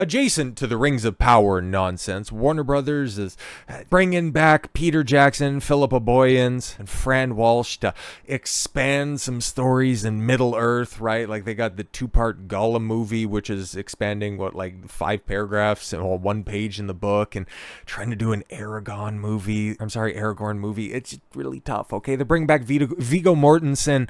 adjacent to the Rings of Power nonsense, Warner Brothers is bringing back Peter Jackson, Philippa Boyens, and Fran Walsh to expand some stories in Middle-earth, right? Like they got the 2-part Gollum movie, which is expanding, 5 paragraphs and 1 page in the book, and trying to do an Aragorn movie. It's really tough, okay? They bring back Viggo Mortensen.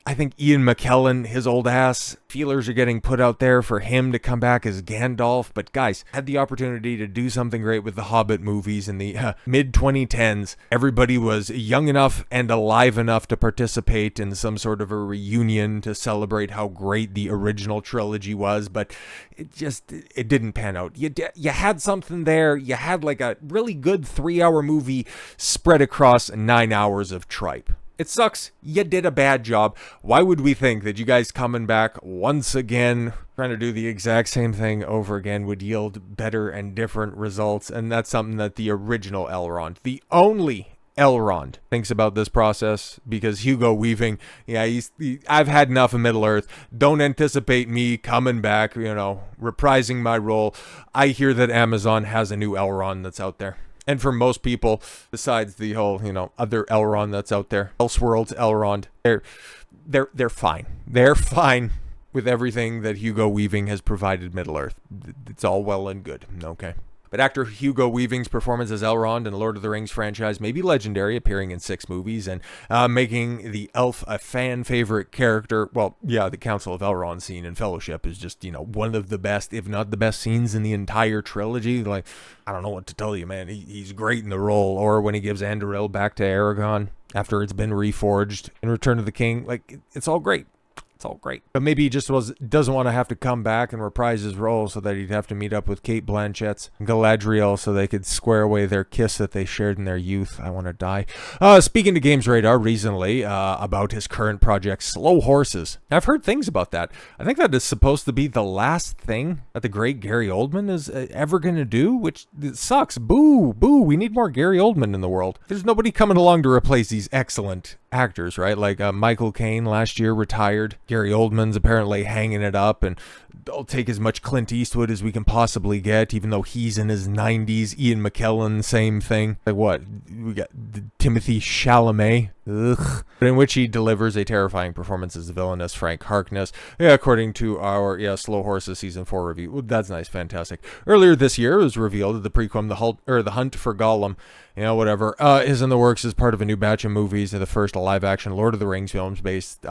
I think Ian McKellen, his old ass, feelers are getting put out there for him to come back as Gandalf. But guys, had the opportunity to do something great with the Hobbit movies in the mid-2010s. Everybody was young enough and alive enough to participate in some sort of a reunion to celebrate how great the original trilogy was, but it didn't pan out. You had something there. You had like a really good 3-hour movie spread across 9 hours of tripe. It sucks. You did a bad job. Why would we think that you guys coming back once again, trying to do the exact same thing over again, would yield better and different results? And that's something that the original Elrond, the only Elrond, thinks about this process, because Hugo Weaving, I've had enough of Middle-earth. Don't anticipate me coming back, reprising my role. I hear that Amazon has a new Elrond that's out there. And for most people, besides the whole, other Elrond that's out there, Elseworlds Elrond, they're fine. They're fine with everything that Hugo Weaving has provided Middle-earth. It's all well and good, okay? But actor Hugo Weaving's performance as Elrond in the Lord of the Rings franchise may be legendary, appearing in 6 movies and making the elf a fan favorite character. Well, yeah, the Council of Elrond scene in Fellowship is just, one of the best, if not the best scenes in the entire trilogy. Like, I don't know what to tell you, man. He's great in the role. Or when he gives Andoril back to Aragorn after it's been reforged in Return of the King. Like, it's all great. It's all great. But maybe he just doesn't want to have to come back and reprise his role, so that he'd have to meet up with Kate Blanchett's Galadriel so they could square away their kiss that they shared in their youth. I want to die. Speaking to Games Radar recently about his current project, Slow Horses. I've heard things about that. I think that is supposed to be the last thing that the great Gary Oldman is ever going to do, which sucks. Boo, boo. We need more Gary Oldman in the world. There's nobody coming along to replace these excellent actors, right? Like Michael Caine last year retired. Gary Oldman's apparently hanging it up, and I'll take as much Clint Eastwood as we can possibly get, even though he's in his 90s. Ian McKellen, same thing. Like what? We got Timothy Chalamet, ugh, but in which he delivers a terrifying performance as the villainous Frank Harkness. Yeah, according to our Slow Horses season 4 review. Well, that's nice, fantastic. Earlier this year, it was revealed that the prequel, The Hunt for Gollum, is in the works as part of a new batch of movies of the first live-action Lord of the Rings films based.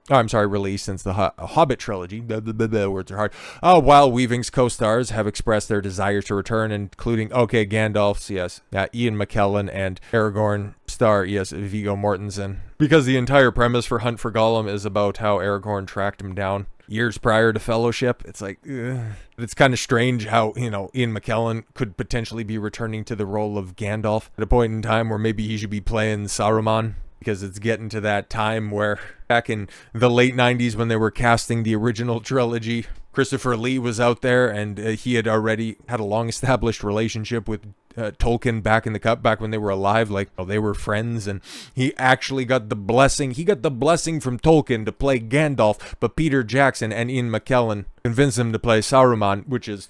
Released since the Hobbit trilogy. Words are hard. While Weaving's co-stars have expressed their desire to return, including Gandalf's, Ian McKellen, and Aragorn star, Viggo Mortensen. Because the entire premise for Hunt for Gollum is about how Aragorn tracked him down years prior to Fellowship. It's like, it's kind of strange how, Ian McKellen could potentially be returning to the role of Gandalf at a point in time where maybe he should be playing Saruman. Because it's getting to that time where back in the late 90s when they were casting the original trilogy, Christopher Lee was out there, and he had already had a long-established relationship with Tolkien back in the cup, back when they were alive. They were friends, and he actually got the blessing. He got the blessing from Tolkien to play Gandalf, but Peter Jackson and Ian McKellen convinced him to play Saruman, which is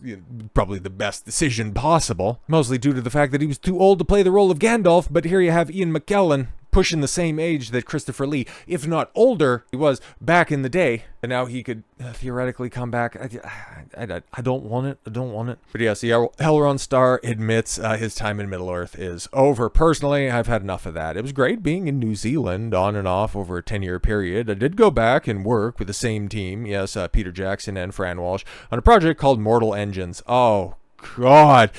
probably the best decision possible, mostly due to the fact that he was too old to play the role of Gandalf. But here you have Ian McKellen pushing the same age that Christopher Lee, if not older, he was back in the day. And now he could theoretically come back. I don't want it. I don't want it. But yes, the Elrond star admits his time in Middle-earth is over. Personally, I've had enough of that. It was great being in New Zealand on and off over a 10-year period. I did go back and work with the same team, Peter Jackson and Fran Walsh, on a project called Mortal Engines. Oh, God,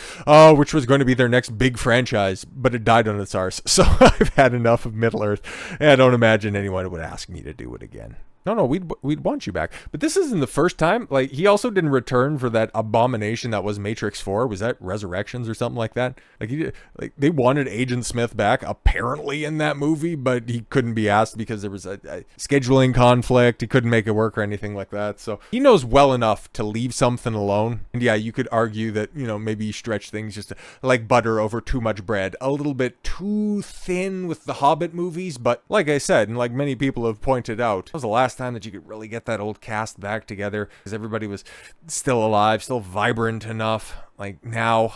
which was going to be their next big franchise, but it died on its arse. So I've had enough of Middle-earth, and I don't imagine anyone would ask me to do it again. No, we'd want you back. But this isn't the first time. Like, he also didn't return for that abomination that was Matrix 4. Was that Resurrections or something like that? They wanted Agent Smith back, apparently, in that movie, but he couldn't be asked because there was a scheduling conflict. He couldn't make it work or anything like that. So he knows well enough to leave something alone. And yeah, you could argue that, maybe he stretched things just like butter over too much bread. A little bit too thin with the Hobbit movies. But like I said, and like many people have pointed out, that was the last last time that you could really get that old cast back together because everybody was still alive, still vibrant enough. Like now,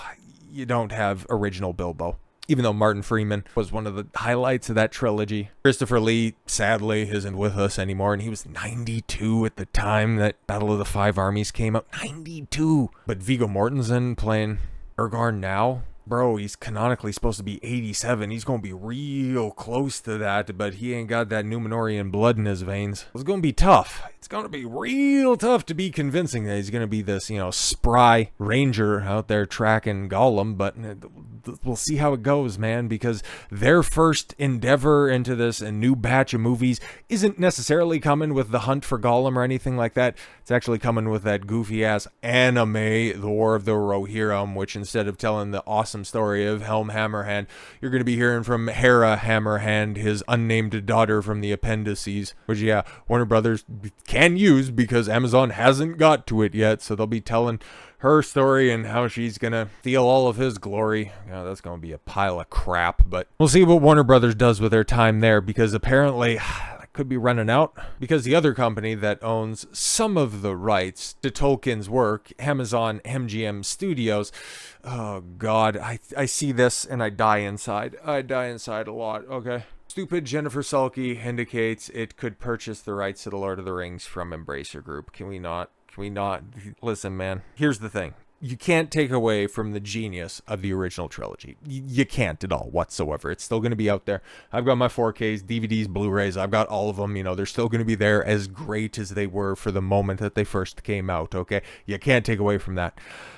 you don't have original Bilbo. Even though Martin Freeman was one of the highlights of that trilogy. Christopher Lee, sadly, isn't with us anymore, and he was 92 at the time that Battle of the Five Armies came out. 92! But Viggo Mortensen playing Aragorn now? Bro, he's canonically supposed to be 87. He's going to be real close to that, but he ain't got that Númenórean blood in his veins. It's going to be tough. It's going to be real tough to be convincing that he's going to be this, spry ranger out there tracking Gollum, but we'll see how it goes, man, because their first endeavor into this new batch of movies isn't necessarily coming with the hunt for Gollum or anything like that. It's actually coming with that goofy-ass anime, The War of the Rohirrim, which instead of telling the awesome story of Helm Hammerhand, you're going to be hearing from Hera Hammerhand, his unnamed daughter from the appendices, which, yeah, Warner Brothers can use because Amazon hasn't got to it yet, so they'll be telling her story and how she's gonna steal all of his glory. That's gonna be a pile of crap, but we'll see what Warner Brothers does with their time there, because apparently could be running out, because the other company that owns some of the rights to Tolkien's work, Amazon MGM Studios, oh god, I see this and I die inside. I die inside a lot, okay? Stupid Jennifer Sulky indicates it could purchase the rights to The Lord of the Rings from Embracer Group. Can we not? Can we not? Listen, man, here's the thing. You can't take away from the genius of the original trilogy. You can't at all whatsoever. It's still going to be out there. I've got my 4Ks, DVDs, Blu-rays. I've got all of them. They're still going to be there as great as they were for the moment that they first came out, okay? You can't take away from that.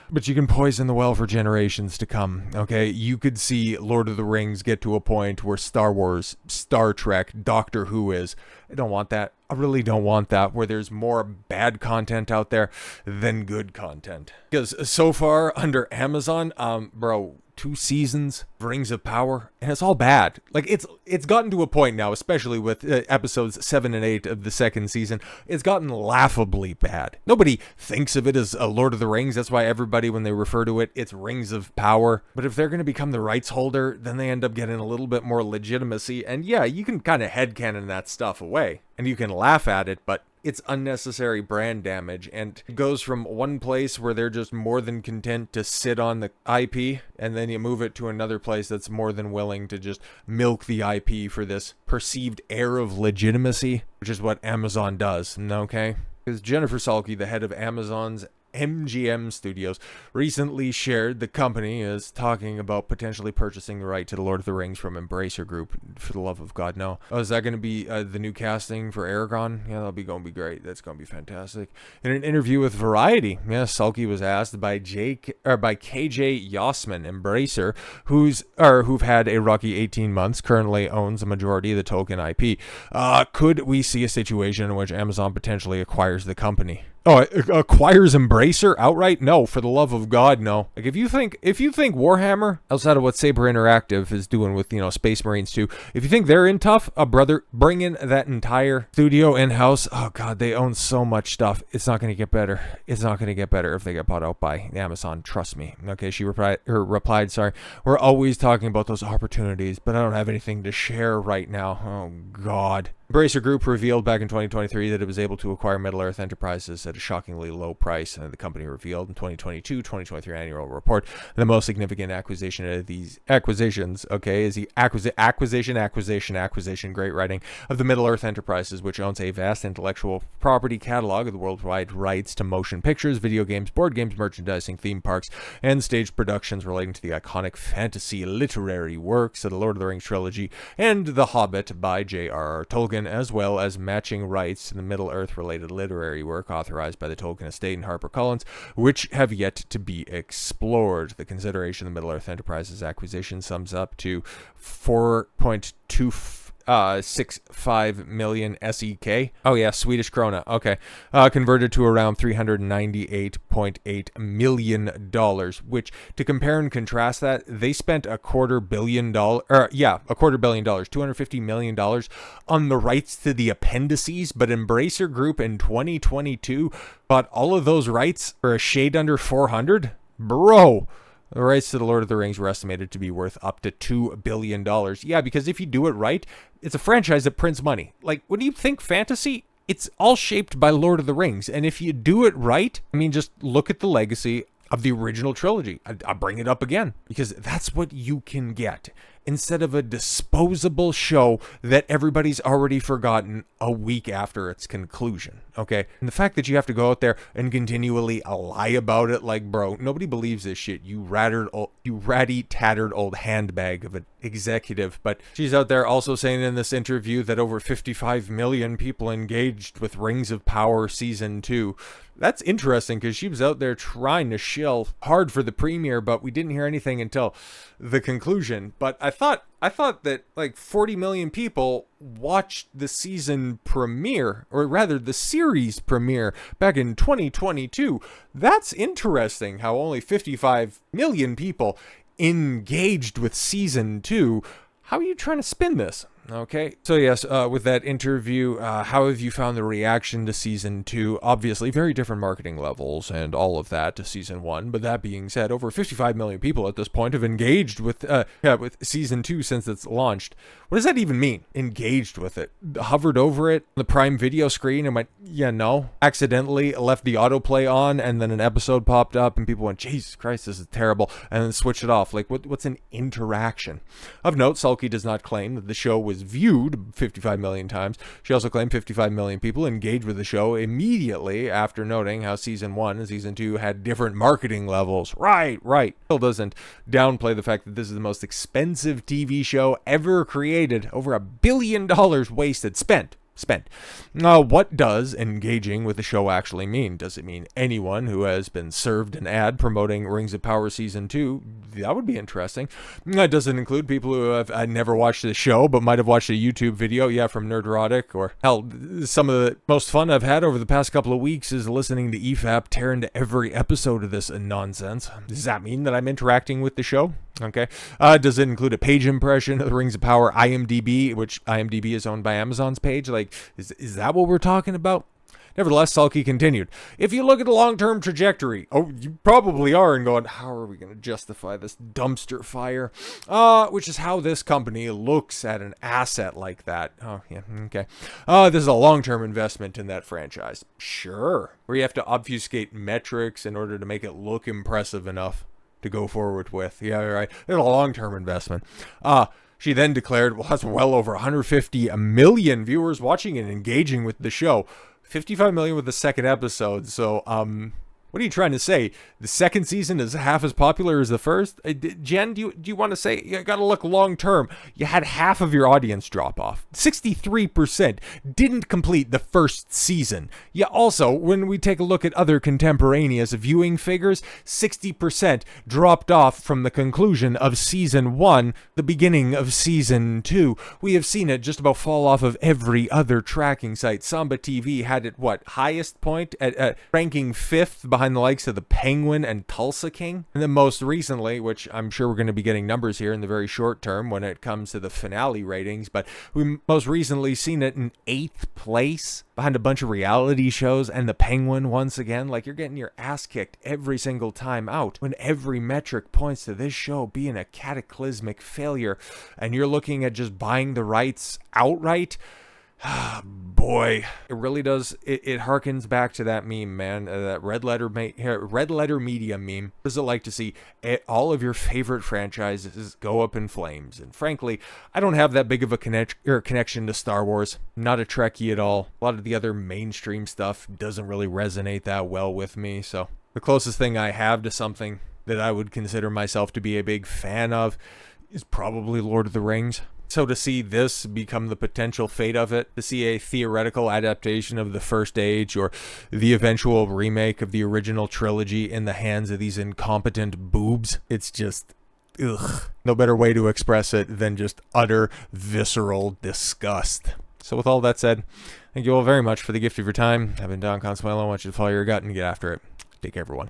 But you can poison the well for generations to come, okay? You could see Lord of the Rings get to a point where Star Wars, Star Trek, Doctor Who is. I don't want that. I really don't want that, where there's more bad content out there than good content. Because so far, under Amazon, bro, 2 seasons, Rings of Power, and it's all bad. Like, it's gotten to a point now, especially with episodes 7 and 8 of the second season, it's gotten laughably bad. Nobody thinks of it as a Lord of the Rings. That's why everybody, when they refer to it, it's Rings of Power. But if they're going to become the rights holder, then they end up getting a little bit more legitimacy. And yeah, you can kind of headcanon that stuff away, and you can laugh at it, but it's unnecessary brand damage, and it goes from one place where they're just more than content to sit on the IP, and then you move it to another place that's more than willing to just milk the IP for this perceived air of legitimacy, which is what Amazon does, okay? Because Jennifer Sulky, the head of Amazon's MGM Studios, recently shared the company is talking about potentially purchasing the right to The Lord of the Rings from Embracer Group. For the love of God, no. Oh, is that going to be the new casting for Aragorn? Yeah, that'll be going to be great. That's going to be fantastic. In an interview with Variety, Sulky was asked by KJ Yossman, Embracer, who've had a rocky 18 months, currently owns a majority of the Tolkien IP. Could we see a situation in which Amazon potentially acquires the company? Oh, it acquires Embracer outright? No, for the love of God, no. Like, if you think Warhammer, outside of what Saber Interactive is doing with, Space Marines 2, if you think they're in tough, brother, bring in that entire studio in-house. Oh, God, they own so much stuff. It's not going to get better. It's not going to get better if they get bought out by Amazon. Trust me. Okay, she replied, we're always talking about those opportunities, but I don't have anything to share right now. Oh, God. Embracer Group revealed back in 2023 that it was able to acquire Middle-earth Enterprises at a shockingly low price, and the company revealed in 2022-2023 annual report the most significant acquisition of these acquisitions, is the acquisition, great writing, of the Middle-earth Enterprises, which owns a vast intellectual property catalog of the worldwide rights to motion pictures, video games, board games, merchandising, theme parks, and stage productions relating to the iconic fantasy literary works of the Lord of the Rings trilogy and The Hobbit by J.R.R. Tolkien, as well as matching rights to the Middle-earth related literary work authorized by the Tolkien estate and HarperCollins, which have yet to be explored. The consideration of the Middle-earth Enterprises acquisition sums up to 4.265 million SEK. Oh yeah, Swedish krona. Okay. Converted to around $398.8 million, which, to compare and contrast that, they spent $250 million, $250 million on the rights to the appendices, but Embracer Group in 2022 bought all of those rights for a shade under 400? Bro. The rights to The Lord of the Rings were estimated to be worth up to $2 billion. Yeah, because if you do it right, it's a franchise that prints money. Like, when you think fantasy, it's all shaped by Lord of the Rings. And if you do it right, I mean, just look at the legacy of the original trilogy. I'll bring it up again because that's what you can get instead of a disposable show that everybody's already forgotten a week after its conclusion. Okay. And the fact that you have to go out there and continually lie about it, like, bro, nobody believes this shit. You ratty, tattered old handbag of an executive. But she's out there also saying in this interview that over 55 million people engaged with Rings of Power Season 2. That's interesting because she was out there trying to shill hard for the premiere, but we didn't hear anything until the conclusion. But I thought that like 40 million people watched the season premiere, or rather the series premiere back in 2022. That's interesting how only 55 million people engaged with season 2. How are you trying to spin this? Okay, so yes, with that interview, how have you found the reaction to season 2? Obviously, very different marketing levels and all of that to season 1. But that being said, over 55 million people at this point have engaged with season 2 since it's launched. What does that even mean? Engaged with it? Hovered over it, the Prime Video screen, and went, yeah, no. Accidentally left the autoplay on, and then an episode popped up, and people went, Jesus Christ, this is terrible, and then switched it off. Like, what's an interaction? Of note, Sulky does not claim that the show was viewed 55 million times. She also claimed 55 million people engaged with the show immediately after noting how season 1 and season 2 had different marketing levels. Right. Still doesn't downplay the fact that this is the most expensive TV show ever created. Over $1 billion wasted, spent. What does engaging with the show actually mean? Does it mean anyone who has been served an ad promoting Rings of Power Season 2? That would be interesting. Does it include people who have never watched the show but might have watched a YouTube video, from Nerdrotic? Or hell, some of the most fun I've had over the past couple of weeks is listening to EFAP tear into every episode of this nonsense. Does that mean that I'm interacting with the show? Okay. Does it include a page impression of the Rings of Power IMDb, which IMDb is owned by Amazon's page? Like, is that what we're talking about? Nevertheless, Sulky continued, if you look at the long-term trajectory, you probably are, and going, how are we going to justify this dumpster fire? Which is how this company looks at an asset like that. Oh, yeah, okay. This is a long-term investment in that franchise. Sure. Where you have to obfuscate metrics in order to make it look impressive enough to go forward with. Yeah, right. There's a long-term investment. She then declared, well, that's well over 150 million viewers watching and engaging with the show. 55 million with the second episode. So, what are you trying to say? The second season is half as popular as the first? Jen, do you want to say, you got to look long term. You had half of your audience drop off. 63% didn't complete the first season. Yeah, also, when we take a look at other contemporaneous viewing figures, 60% dropped off from the conclusion of season 1, the beginning of season 2. We have seen it just about fall off of every other tracking site. Samba TV had it, highest point at ranking 5th behind the likes of the Penguin and Tulsa King. And then most recently, which I'm sure we're going to be getting numbers here in the very short term when it comes to the finale ratings, but we most recently seen it in 8th place behind a bunch of reality shows and the Penguin once again. Like, you're getting your ass kicked every single time out when every metric points to this show being a cataclysmic failure, and you're looking at just buying the rights outright. Boy, it really does. It harkens back to that meme, man. That red letter media meme. What is it like to see all of your favorite franchises go up in flames? And frankly, I don't have that big of a connection to Star Wars. Not a Trekkie at all. A lot of the other mainstream stuff doesn't really resonate that well with me. So the closest thing I have to something that I would consider myself to be a big fan of is probably Lord of the Rings. So to see this become the potential fate of it, to see a theoretical adaptation of the First Age or the eventual remake of the original trilogy in the hands of these incompetent boobs, it's just, ugh. No better way to express it than just utter visceral disgust. So with all that said, thank you all very much for the gift of your time. I've been Don Consuelo. I want you to follow your gut and get after it. Take care, everyone.